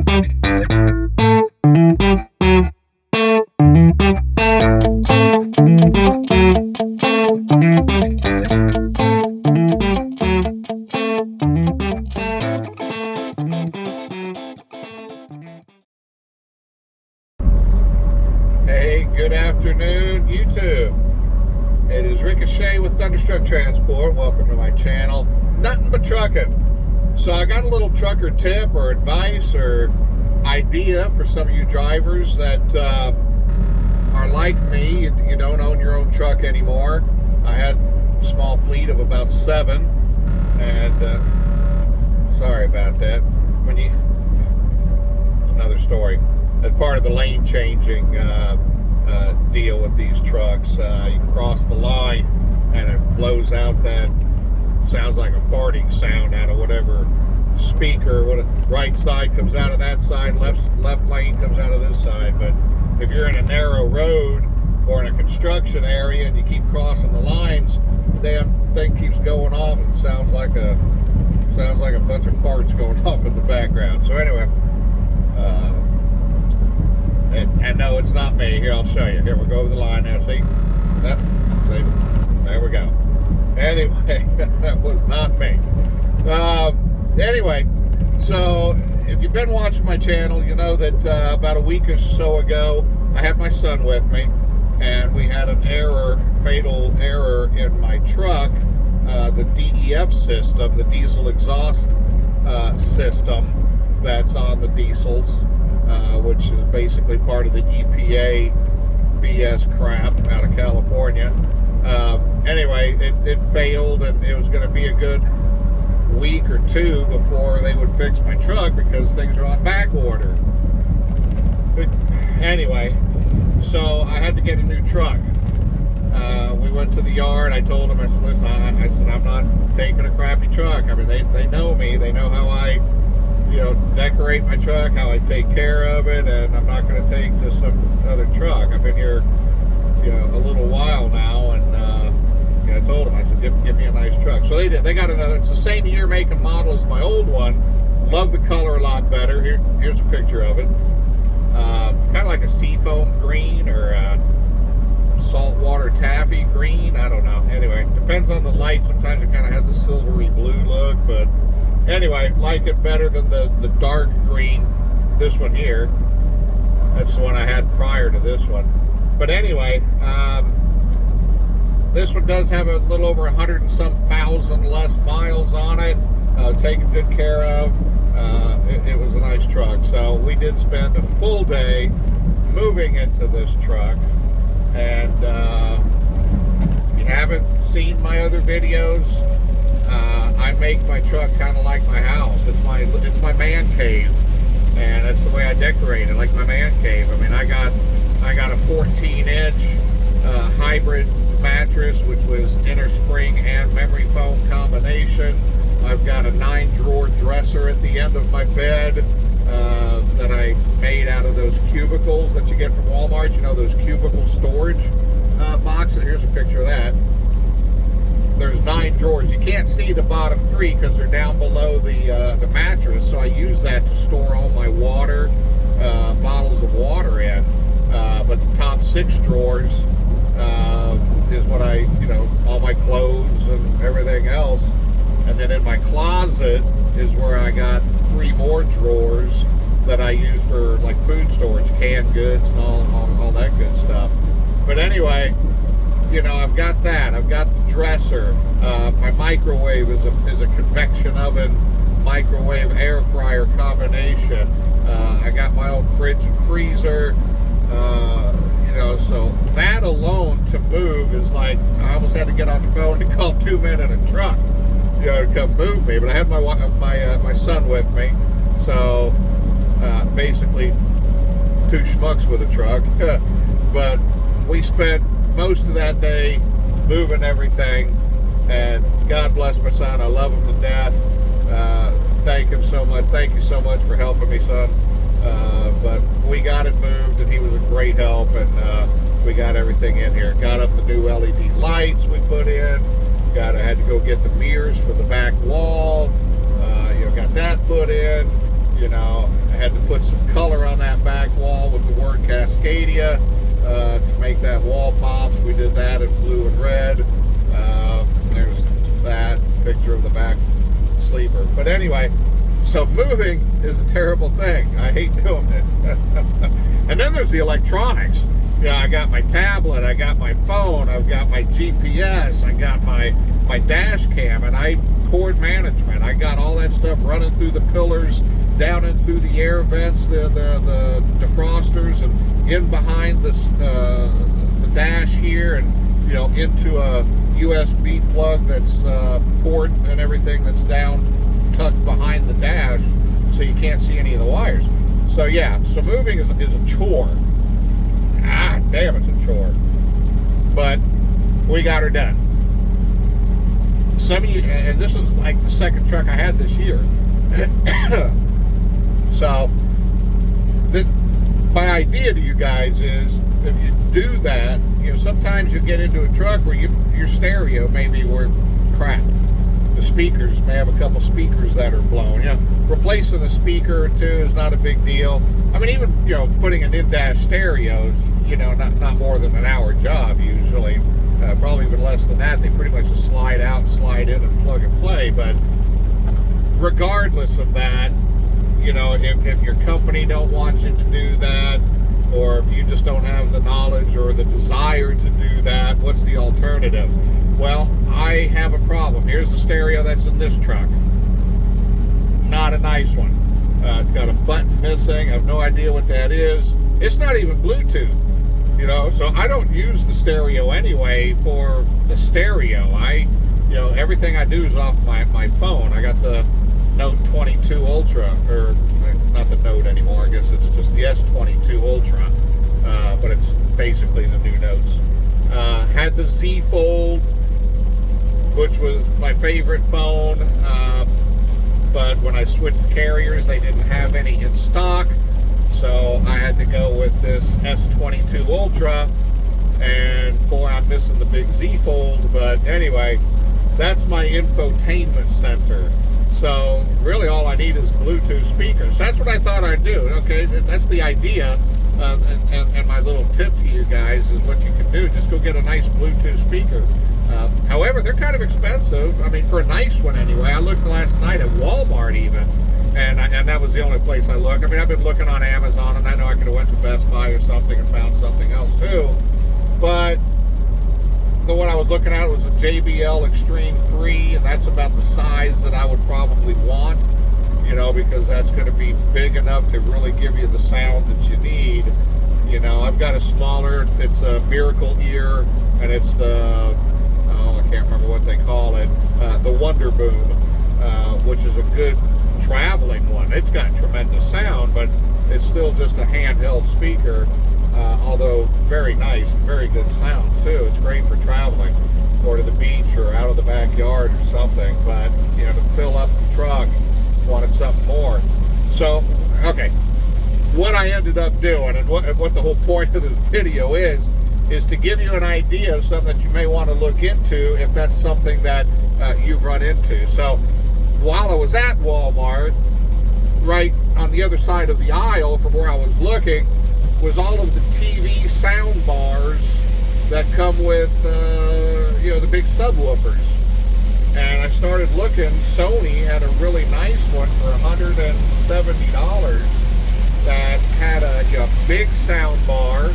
Hey, good afternoon, YouTube. It is Ricochet with Thunderstruck Transport. Welcome to my channel, Nothing But Trucking. So I got a little trucker tip or advice or idea for some of you drivers that are like me. You don't own your own truck anymore. I had a small fleet of about 7, and sorry about that. Another story. As part of the lane changing deal with these trucks, you cross the line and it blows out that sounds like a farting sound out of whatever speaker. What right side comes out of that side, left lane comes out of this side. But if you're in a narrow road or in a construction area and you keep crossing the lines, the damn thing keeps going off and sounds like a bunch of farts going off in the background. So anyway. And no, it's not me. Here, I'll show you. Here, we'll go over the line now. See? There we go. Anyway, that was not me. Anyway, so if you've been watching my channel, you know that about a week or so ago, I had my son with me, and we had an fatal error in my truck, the DEF system, the diesel exhaust system that's on the diesels. Which is basically part of the EPA BS crap out of California. Anyway, it failed, and it was going to be a good week or 2 before they would fix my truck because things are on back order. But anyway, so I had to get a new truck. We went to the yard. I told them, I said, listen, I'm not taking a crappy truck. I mean, they know me. They know how I decorate my truck, how I take care of it, and I'm not going to take just some other truck. I've been here, a little while now, and I told them, I said, give me a nice truck. So they did. They got another. It's the same year, make, and model as my old one. Love the color a lot better. Here's a picture of it. Kind of like a seafoam green or a saltwater taffy green. I don't know. Anyway, depends on the light. Sometimes it kind of has a silvery blue look, but anyway, like it better than the dark green, this one here. That's the one I had prior to this one. But anyway, this one does have a little over 100 and some thousand less miles on it. Taken good care of. It was a nice truck. So we did spend a full day moving into this truck. And if you haven't seen my other videos, I make my truck kind of like my house. It's my man cave, and that's the way I decorate it, like my man cave. I mean, I got a 14-inch hybrid mattress, which was inner spring and memory foam combination. I've got a 9-drawer dresser at the end of my bed that I made out of those cubicles that you get from Walmart. You know, those cubicle storage boxes. Here's a picture of that. There's 9 drawers. You can't see the bottom 3 because they're down below the mattress. So I use that to store all my water, bottles of water in. But the top 6 drawers is what all my clothes and everything else. And then in my closet is where I got 3 more drawers that I use for like food storage, canned goods, and all that good stuff. But anyway, I've got that. I've got the dresser. My microwave is a convection oven, microwave air fryer combination. I got my own fridge and freezer. So that alone to move is like, I almost had to get on the phone and call 2 men in a truck, to come move me. But I had my son with me, so basically 2 schmucks with a truck. But we spent most of that day moving everything, and God bless my son. I love him to death. Thank him so much. Thank you so much for helping me, son. But we got it moved, and he was a great help, and we got everything in here. Got up the new LED lights we put in. I had to go get the mirrors for the back wall. Got that put in. You know, I had to put some color on that back wall with the word Cascadia to make that wall pop. So we did that in blue and red. There's that picture of the back sleeper. But anyway, so moving is a terrible thing. I hate doing it. And then there's the electronics. Yeah, I got my tablet, I got my phone, I've got my GPS, I got my dash cam, and cord management. I got all that stuff running through the pillars, down and through the air vents, the defrosters, and in behind the dash here, and you know, into a USB plug that's port and everything that's down tucked behind the dash, so you can't see any of the wires. So yeah, so moving is a chore. Ah, damn, it's a chore. But we got her done. Some of you, and this is like the second truck I had this year. So, my idea to you guys is, if you do that, you know, sometimes you get into a truck where your stereo may be worth crap. The speakers may have a couple speakers that are blown. You know, replacing a speaker or two is not a big deal. I mean, even, you know, putting an in-dash stereo is, you know, not more than an hour job usually. Probably even less than that. They pretty much just slide out, slide in, and plug and play. But regardless of that, you know, if your company don't want you to do that, or if you just don't have the knowledge or the desire to do that, what's the alternative? Well, I have a problem. Here's the stereo that's in this truck. Not a nice one. It's got a button missing. I have no idea what that is. It's not even Bluetooth. You know, so I don't use the stereo anyway for the stereo. You know, everything I do is off my phone. I got the Note 22 Ultra, or not the Note anymore. I guess it's just the S22 Ultra, but it's basically the new Notes. Had the Z Fold, which was my favorite phone, but when I switched carriers, they didn't have any in stock. So I had to go with this S22 Ultra, and boy, I'm missing the big Z Fold. But anyway, that's my infotainment center. So really all I need is Bluetooth speakers. That's what I thought I'd do. Okay, that's the idea. And my little tip to you guys is what you can do. Just go get a nice Bluetooth speaker. However, they're kind of expensive. I mean, for a nice one anyway. I looked last night at Walmart even. And that was the only place I looked. I mean, I've been looking on Amazon, and I know I could have went to Best Buy or something and found something else too. But the one I was looking at was a JBL Extreme 3, and that's about the size that I would probably want, you know, because that's going to be big enough to really give you the sound that you need. You know, I've got a smaller, it's a Miracle Ear, and it's the, I can't remember what they call it, the Wonder Boom, which is a good traveling one. It's got tremendous sound, but it's still just a handheld speaker, although very nice, very good sound too. It's great for traveling or to the beach or out of the backyard or something. But you know, to fill up the truck, wanted something more. So okay, what I ended up doing, and what the whole point of this video is to give you an idea of something that you may want to look into if that's something that you've run into. So while I was at Walmart, right on the other side of the aisle from where I was looking, was all of the TV sound bars that come with, you know, the big subwoofers. And I started looking. Sony had a really nice one for $170 that had a big sound bar,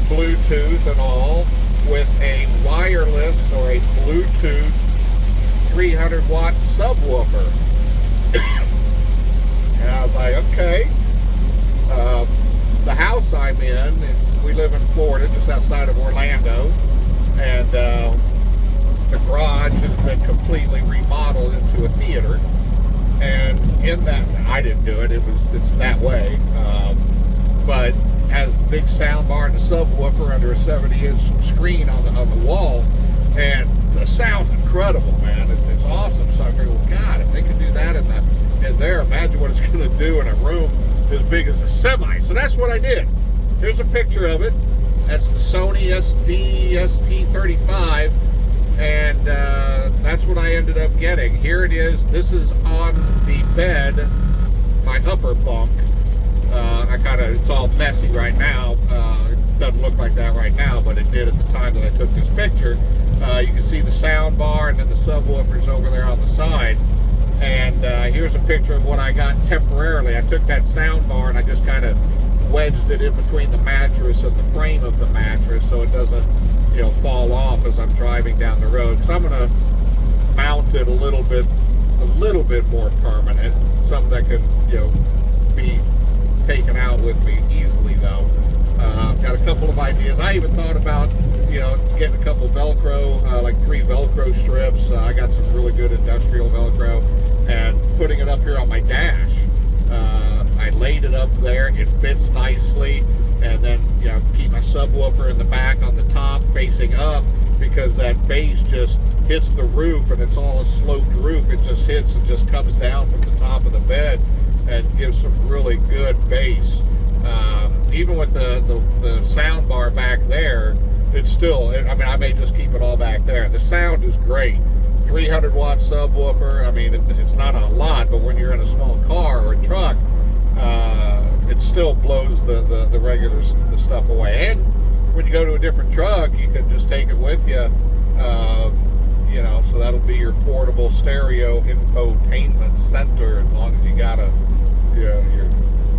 Bluetooth and all, with a wireless or a Bluetooth 300 watt subwoofer. And I was like, okay. The house I'm in, we live in Florida, just outside of Orlando, and the garage has been completely remodeled into a theater. And in that, I didn't do it, it's that way, but has a big sound bar and a subwoofer under a 70-inch screen on the wall, and the sound's incredible, man. It's awesome. So I figured, well, God, if they could do that in there, imagine what it's going to do in a room as big as a semi. So that's what I did. Here's a picture of it. That's the Sony ST35, and that's what I ended up getting. Here it is. This is on the bed my upper bunk. It's all messy right now. It doesn't look like that right now, but it did at the time that I took this picture. You can see the sound bar and then the subwoofers over there on the side. And here's a picture of what I got temporarily. I took that sound bar and I just kind of wedged it in between the mattress and the frame of the mattress so it doesn't, fall off as I'm driving down the road. Because I'm going to mount it a little bit more permanent, something that can, be taken out with me easily though. Got a couple of ideas. I even thought about, getting a couple Velcro, like 3 Velcro strips. I got some really good industrial Velcro, and putting it up here on my dash. I laid it up there. It fits nicely, and then keep my subwoofer in the back on the top facing up, because that bass just hits the roof, and it's all a sloped roof. It just hits and just comes down from the top of the bed and gives some really good bass. Even with the sound bar back there, it's still, I may just keep it all back there. The sound is great. 300 watt subwoofer. It's not a lot, but when you're in a small car or a truck, it still blows the regular stuff away. And when you go to a different truck, you can just take it with you. So that'll be your portable stereo infotainment center, as long as you got your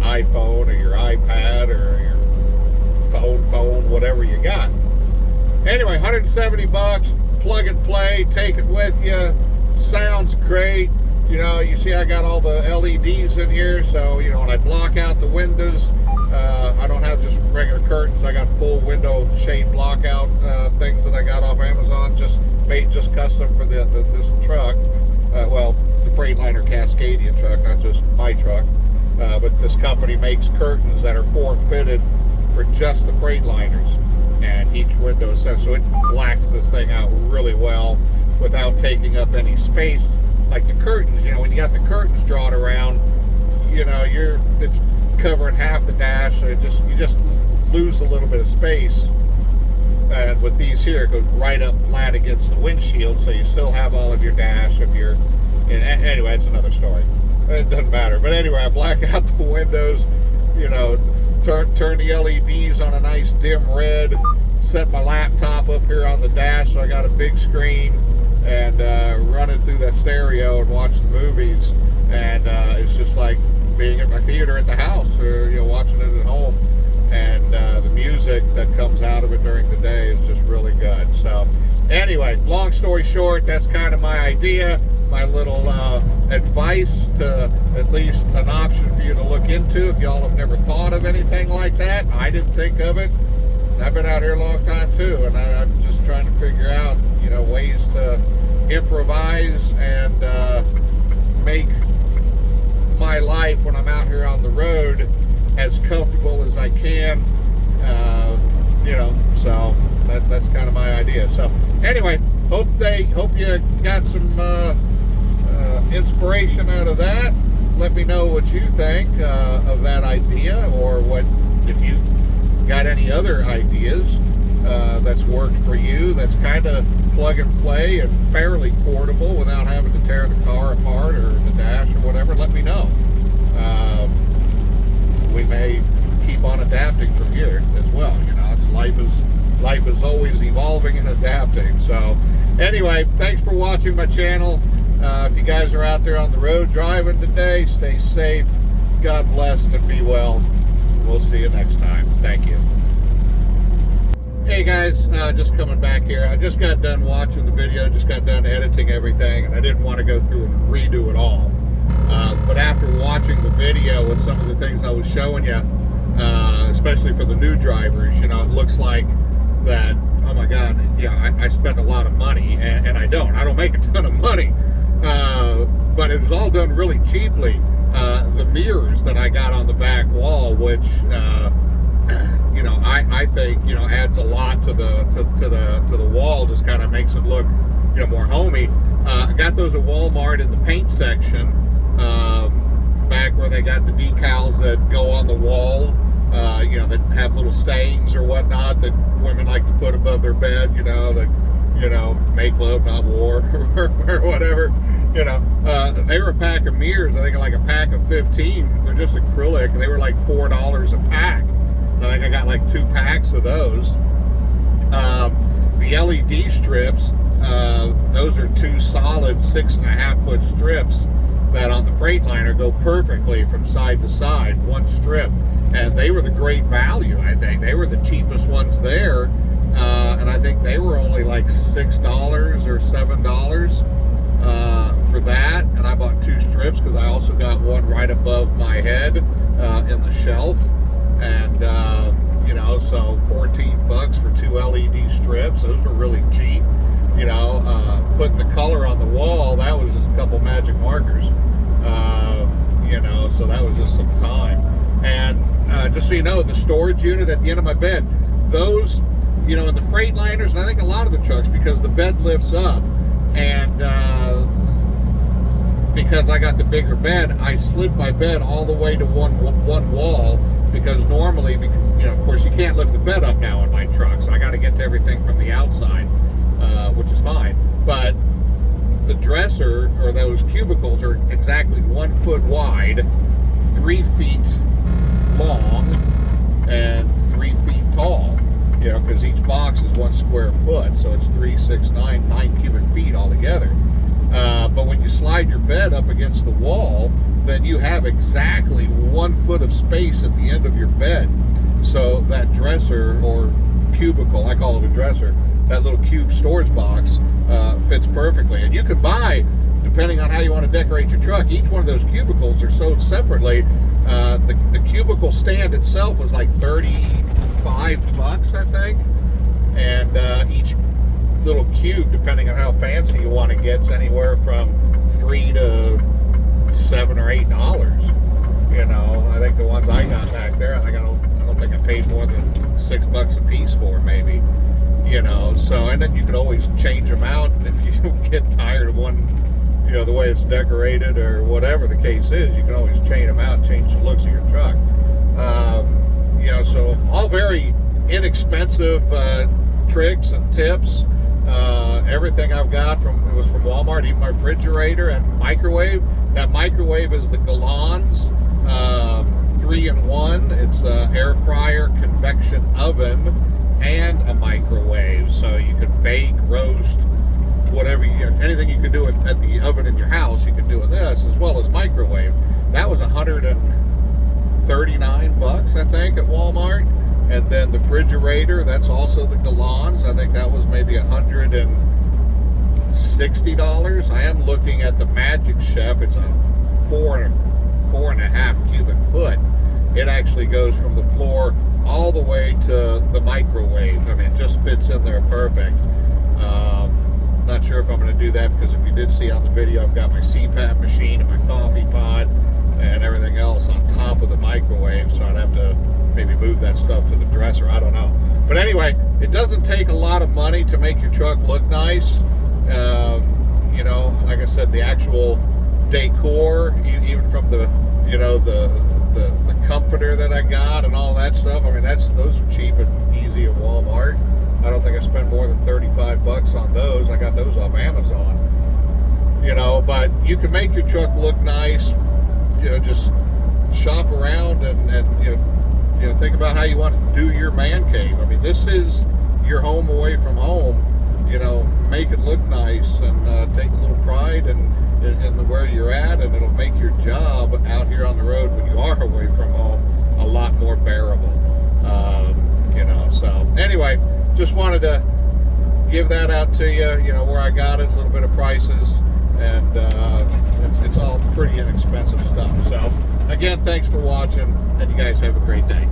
iPhone or your iPad or your phone, whatever you got. Anyway, 170 bucks, plug and play, take it with you. Sounds great. You see I got all the LEDs in here, so when I block out the windows, I don't have just regular curtains. I got full window shade block out things that I got off Amazon, made custom for this truck. The Freightliner Cascadian truck, not just my truck. But this company makes curtains that are form-fitted for just the Freightliners, and each window is set, so it blacks this thing out really well without taking up any space. Like the curtains, when you got the curtains drawn around, it's covering half the dash, so you just lose a little bit of space. And with these here, it goes right up flat against the windshield, so you still have all of your dash. Anyway, it's another story. It doesn't matter. But anyway, I black out the windows, turn the LEDs on a nice dim red, set my laptop up here on the dash so I got a big screen, and run it through that stereo and watch the movies. And it's just like being at my theater at the house, or watching it at home. And the music that comes out of it during the day is just really good. So anyway, long story short, that's kind of my idea, my little advice, to at least an option for you to look into if y'all have never thought of anything like that. I didn't think of it. I've been out here a long time too, and I'm just trying to figure out ways to improvise and make my life when I'm out here on the road as comfortable as I can. So that's kind of my idea. So anyway, hope you got some inspiration out of that. Let me know what you think of that idea, or if you got any other ideas that's worked for you, that's kind of plug and play and fairly portable without having to tear the car apart or the dash or whatever. Let me know. We may keep on adapting from here as well. Life is always evolving and adapting. So anyway, thanks for watching my channel. If you guys are out there on the road driving today, stay safe, God bless, and be well. We'll see you next time. Thank you. Hey guys, just coming back here. I just got done watching the video, just got done editing everything, and I didn't want to go through and redo it all. But after watching the video with some of the things I was showing you, especially for the new drivers, it looks like that, oh my God, I spend a lot of money, and I don't make a ton of money, but it was all done really cheaply. The mirrors that I got on the back wall, which I think adds a lot to the wall, just kind of makes it look more homey. I got those at Walmart in the paint section, back where they got the decals that go on the wall, that have little sayings or whatnot that women like to put above their bed, make love, not war, or whatever. You know, they were a pack of mirrors. I think like a pack of 15. They're just acrylic. They were like $4 a pack. I think I got like 2 packs of those. The LED strips, those are 2 solid 6.5 foot strips that on the Freightliner go perfectly from side to side, one strip. And they were the great value, I think. They were the cheapest ones there. And I think they were only like $6 or $7 for that. And I bought 2 strips because I also got one right above my head in the shelf. And you know, so 14 bucks for 2 LED strips. Those were really cheap. You know, putting the color on the wall, that was just a couple magic markers. You know, so that was just some time. And just so you know, the storage unit at the end of my bed, those, you know, in the Freightliners, and I think a lot of the trucks, because the bed lifts up, and because I got the bigger bed, I slid my bed all the way to one wall, because normally, you know, of course, you can't lift the bed up now in my truck, so I got to get to everything from the outside, which is fine. But the dresser, or those cubicles, are exactly 1 foot wide, 3 feet long, and 3 feet tall. You know, because each box is 1 square foot, so it's 3, 6, 9 cubic feet altogether. But when you slide your bed up against the wall, then you have exactly 1 foot of space at the end of your bed. So that dresser, or cubicle, I call it a dresser, that little cube storage box fits perfectly. And you can buy, depending on how you want to decorate your truck, each one of those cubicles are sold separately. The cubicle stand itself was like 35 bucks, I think. And each little cube, depending on how fancy you want to get, is anywhere from $3 to $7 or $8. You know, I think the ones I got back there, I don't think I paid more than $6 a piece for, maybe. You know, so, and then you can always change them out if you get tired of one, you know, the way it's decorated or whatever the case is. You can always change them out, change the looks of your truck. You know, so all very inexpensive tricks and tips. Everything I've got was from Walmart, even my refrigerator and microwave. That microwave is the Galans 3-in-1. It's an air fryer, convection oven, and a microwave. So you can bake, roast, whatever, anything you can do at the oven in your house, you can do with this, as well as microwave. That was $139, I think, at Walmart. And then the refrigerator, that's also the Galans. I think that was maybe $160. I am looking at the Magic Chef. It's a 4.5 cubic foot. It actually goes from the floor all the way to the microwave. I mean, it just fits in there perfect. Not sure if I'm going to do that, because if you did see on the video, I've got my CPAP machine and my coffee pot and everything else on top of the microwave, so I'd have to maybe move that stuff to the dresser. I don't know. But anyway, it doesn't take a lot of money to make your truck look nice. You know, like I said, the actual decor, even from the, you know, the comforter that I got and all that stuff. I mean, those are cheap and easy at Walmart. I don't think I spent more than 35 bucks on those. I got those off Amazon. You know, but you can make your truck look nice. You know, just shop around and you know, think about how you want to do your man cave. I mean, this is your home away from home. You know, make it look nice and take a little pride in where you're at, and it'll make your job out here on the road when you are away from home a lot more bearable. You know, so anyway, just wanted to give that out to you. You know, where I got it, a little bit of prices, and it's all pretty inexpensive stuff. So again, thanks for watching, and you guys have a great day.